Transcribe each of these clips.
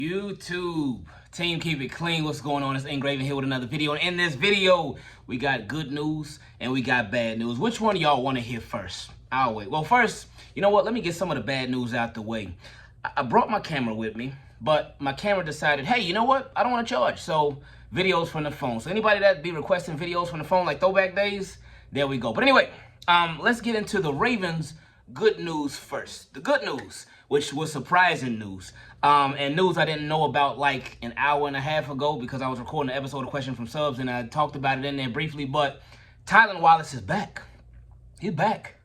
YouTube team, keep it clean. What's going on? It's Ingraven here with another video. And in this video, we got good news and we got bad news. Which one of y'all want to hear first? I'll wait. Well, first, you know what? Let me get some of the bad news out the way. I brought my camera with me, but my camera decided, hey, you know what? I don't want to charge. So videos from the phone. So anybody that be requesting videos from the phone like throwback days, there we go. But anyway, let's get into the Ravens good news first. The good news, which was surprising news. And news I didn't know about like an hour and a half ago because I was recording an episode of Question from Subs and I talked about it in there briefly. But Tylan Wallace is back. He's back.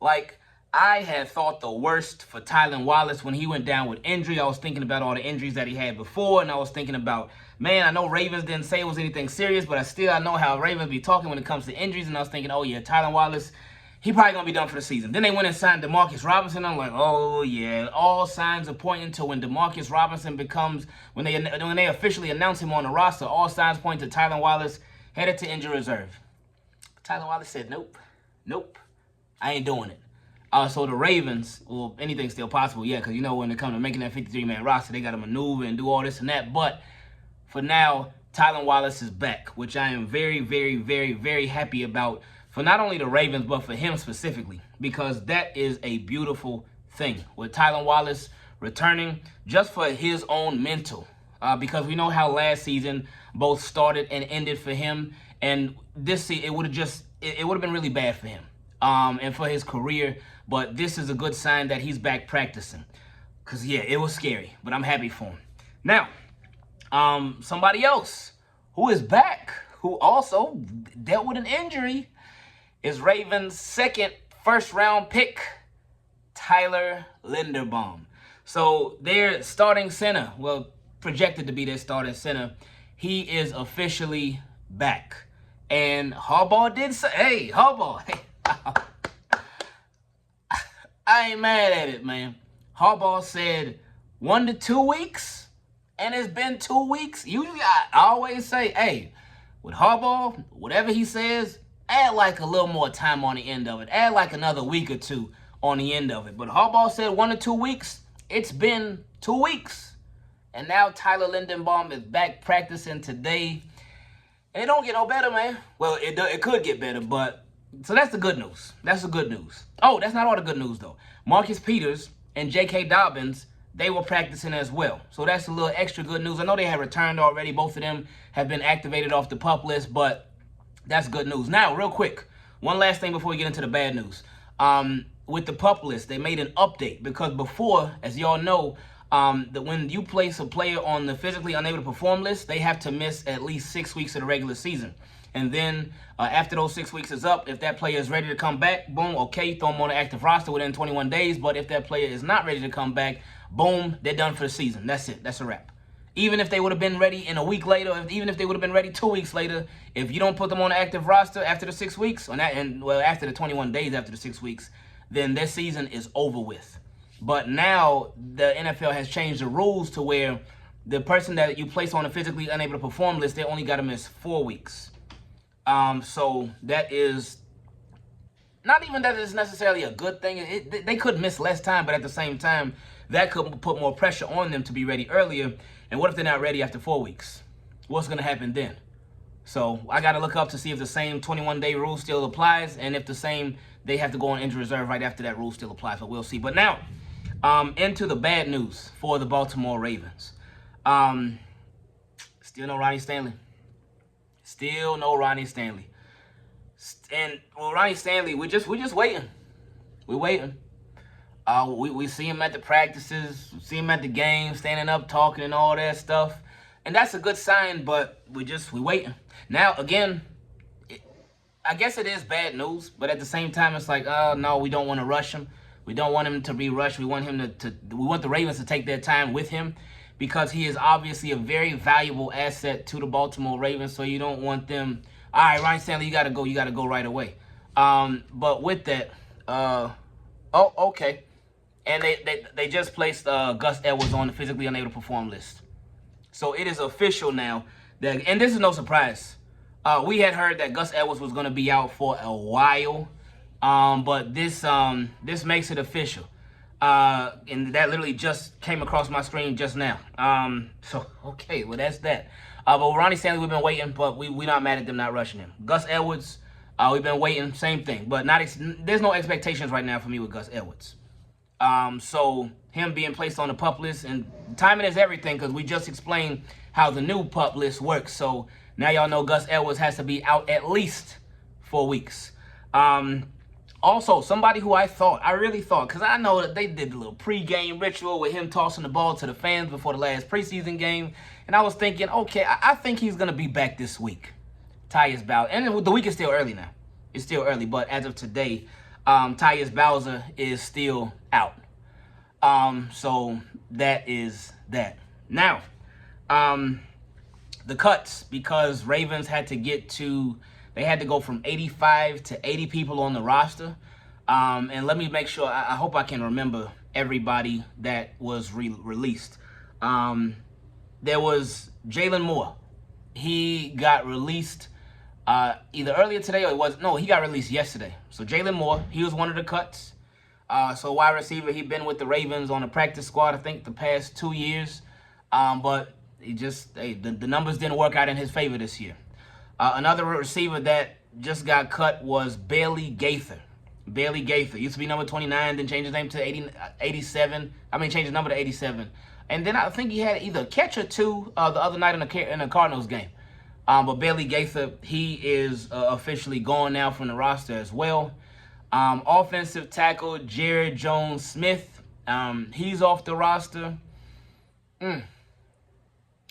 Like, I had thought the worst for Tylan Wallace when he went down with injury. I was thinking about all the injuries that he had before, and I was thinking about, man, I know Ravens didn't say it was anything serious, but I know how Ravens be talking when it comes to injuries, and I was thinking, oh yeah, Tylan Wallace, he probably gonna be done for the season. Then they went and signed Demarcus Robinson. I'm like, oh yeah, all signs are pointing to when Demarcus Robinson becomes, when they officially announce him on the roster, all signs point to Tylan Wallace headed to injury reserve. But Tylan Wallace said, nope, I ain't doing it. So the Ravens, well, anything's still possible, yeah, because you know when it comes to making that 53-man roster, they got to maneuver and do all this and that. But for now, Tylan Wallace is back, which I am very, very, very, very happy about for not only the Ravens, but for him specifically, because that is a beautiful thing. With Tylan Wallace returning just for his own mental, because we know how last season both started and ended for him, and this season, it would have been really bad for him. And for his career, but this is a good sign that he's back practicing. Because, yeah, it was scary, but I'm happy for him. Now, somebody else who is back, who also dealt with an injury, is Ravens' second first-round pick, Tyler Linderbaum. So their starting center, well, projected to be their starting center, he is officially back. And Harbaugh did say, hey, Harbaugh, hey, I ain't mad at it, man. Harbaugh said 1 to 2 weeks, and it's been 2 weeks. Usually I always say, hey, with Harbaugh, whatever he says, add like a little more time on the end of it. Add like another week or two on the end of it. But Harbaugh said 1 to 2 weeks. It's been 2 weeks. And now Tyler Linderbaum is back practicing today. And it don't get no better, man. Well, it could get better, but so that's the good news. That's the good news. Oh, that's not all the good news, though. Marcus Peters and J.K. Dobbins, they were practicing as well. So that's a little extra good news. I know they have returned already. Both of them have been activated off the PUP list, but that's good news. Now, real quick, one last thing before we get into the bad news. With the PUP list, they made an update because before, as y'all know, that when you place a player on the physically unable to perform list, they have to miss at least 6 weeks of the regular season. And then after those 6 weeks is up, if that player is ready to come back, boom, okay, throw them on the active roster within 21 days. But if that player is not ready to come back, boom, they're done for the season. That's it. That's a wrap. Even if they would have been ready in a week later, even if they would have been ready 2 weeks later, if you don't put them on the active roster after the 6 weeks, after the 21 days after the 6 weeks, then their season is over with. But now the NFL has changed the rules to where the person that you place on a physically unable to perform list, they only got to miss 4 weeks. So that is not even that it's necessarily a good thing. They could miss less time, but at the same time, that could put more pressure on them to be ready earlier. And what if they're not ready after 4 weeks? What's going to happen then? So I got to look up to see if the same 21-day rule still applies. And if the same, they have to go on injury reserve right after that rule still applies. But we'll see. But now, into the bad news for the Baltimore Ravens. Still no Ronnie Stanley. Still no Ronnie Stanley. And well, Ronnie Stanley, we're just waiting. We're waiting. We see him at the practices, see him at the games, standing up, talking and all that stuff. And that's a good sign, but we're waiting. Now, again, I guess it is bad news, but at the same time, it's like, no, we don't want to rush him. We don't want him to be rushed. We want him we want the Ravens to take their time with him, because he is obviously a very valuable asset to the Baltimore Ravens. So you don't want them, all right, Ronnie Stanley, you got to go right away. But with that, okay. And they just placed Gus Edwards on the physically unable to perform list. So it is official now, that, and this is no surprise. We had heard that Gus Edwards was going to be out for a while, but this makes it official. And that literally just came across my screen just now. So, okay, well, that's that. But with Ronnie Stanley, we've been waiting, but we're not mad at them not rushing him. Gus Edwards, we've been waiting, same thing. But there's no expectations right now for me with Gus Edwards. So him being placed on the PUP list, and timing is everything, because we just explained how the new PUP list works. So now y'all know Gus Edwards has to be out at least 4 weeks. Also, somebody who I really thought, because I know that they did a little pre-game ritual with him tossing the ball to the fans before the last preseason game. And I was thinking, okay, I think he's going to be back this week. Tyus Bowser. And the week is still early now. It's still early, but as of today, Tyus Bowser is still out. So that is that. Now, the cuts, because Ravens had to they had to go from 85 to 80 people on the roster. And let me make sure, I hope I can remember everybody that was released. There was Jalen Moore. He got released either earlier today or he got released yesterday. So Jalen Moore, he was one of the cuts. So wide receiver, he'd been with the Ravens on the practice squad, I think, the past 2 years. But the numbers didn't work out in his favor this year. Another receiver that just got cut was Bailey Gaither. Bailey Gaither used to be number 29, then changed his name to 87. Changed his number to 87. And then I think he had either a catch or two the other night in the Cardinals game. But Bailey Gaither, he is officially gone now from the roster as well. Offensive tackle Jared Jones-Smith, he's off the roster.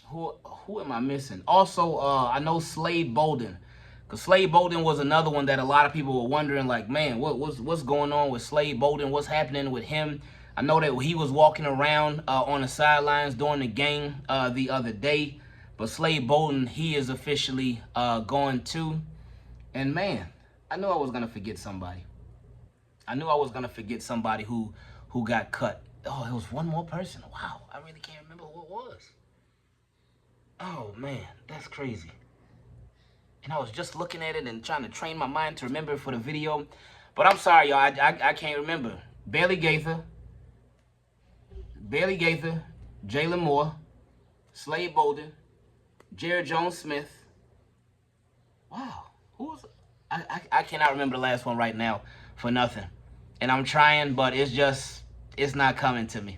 Who am I missing? Also, I know Slade Bolden. Because Slade Bolden was another one that a lot of people were wondering, like, man, what's going on with Slade Bolden? What's happening with him? I know that he was walking around on the sidelines during the game the other day. But Slade Bolden, he is officially gone too. And, man, I knew I was going to forget somebody. I knew I was going to forget somebody who got cut. Oh, it was one more person. Wow, I really can't remember who it was. Oh, man, that's crazy. And I was just looking at it and trying to train my mind to remember for the video. But I'm sorry, y'all. I can't remember. Bailey Gaither, Jalen Moore, Slade Bolden, Jared Jones-Smith. Wow. Who was... I cannot remember the last one right now for nothing. And I'm trying, but it's not coming to me.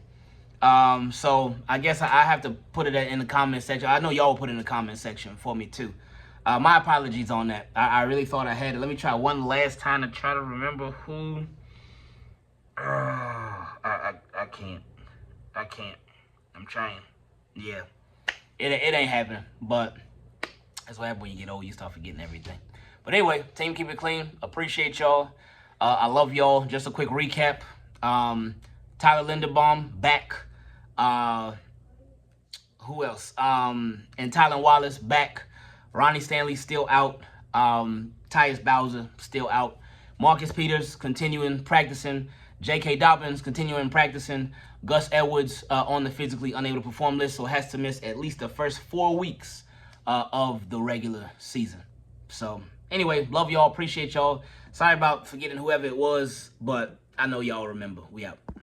So I guess I have to put it in the comment section. I know y'all will put it in the comment section for me too. My apologies on that. I really thought I had it. Let me try one last time to try to remember who. I can't. I'm trying. Yeah. It ain't happening. But that's what happens when you get old. You start forgetting everything. But anyway, team, keep it clean. Appreciate y'all. I love y'all. Just a quick recap. Tyler Linderbaum back. Who else? And Tylen Wallace back. Ronnie Stanley still out. Tyus Bowser still out. Marcus Peters continuing practicing. J.K. Dobbins continuing practicing. Gus Edwards on the physically unable to perform list, so has to miss at least the first 4 weeks of the regular season. So anyway, love y'all. Appreciate y'all. Sorry about forgetting whoever it was, but I know y'all remember. We out.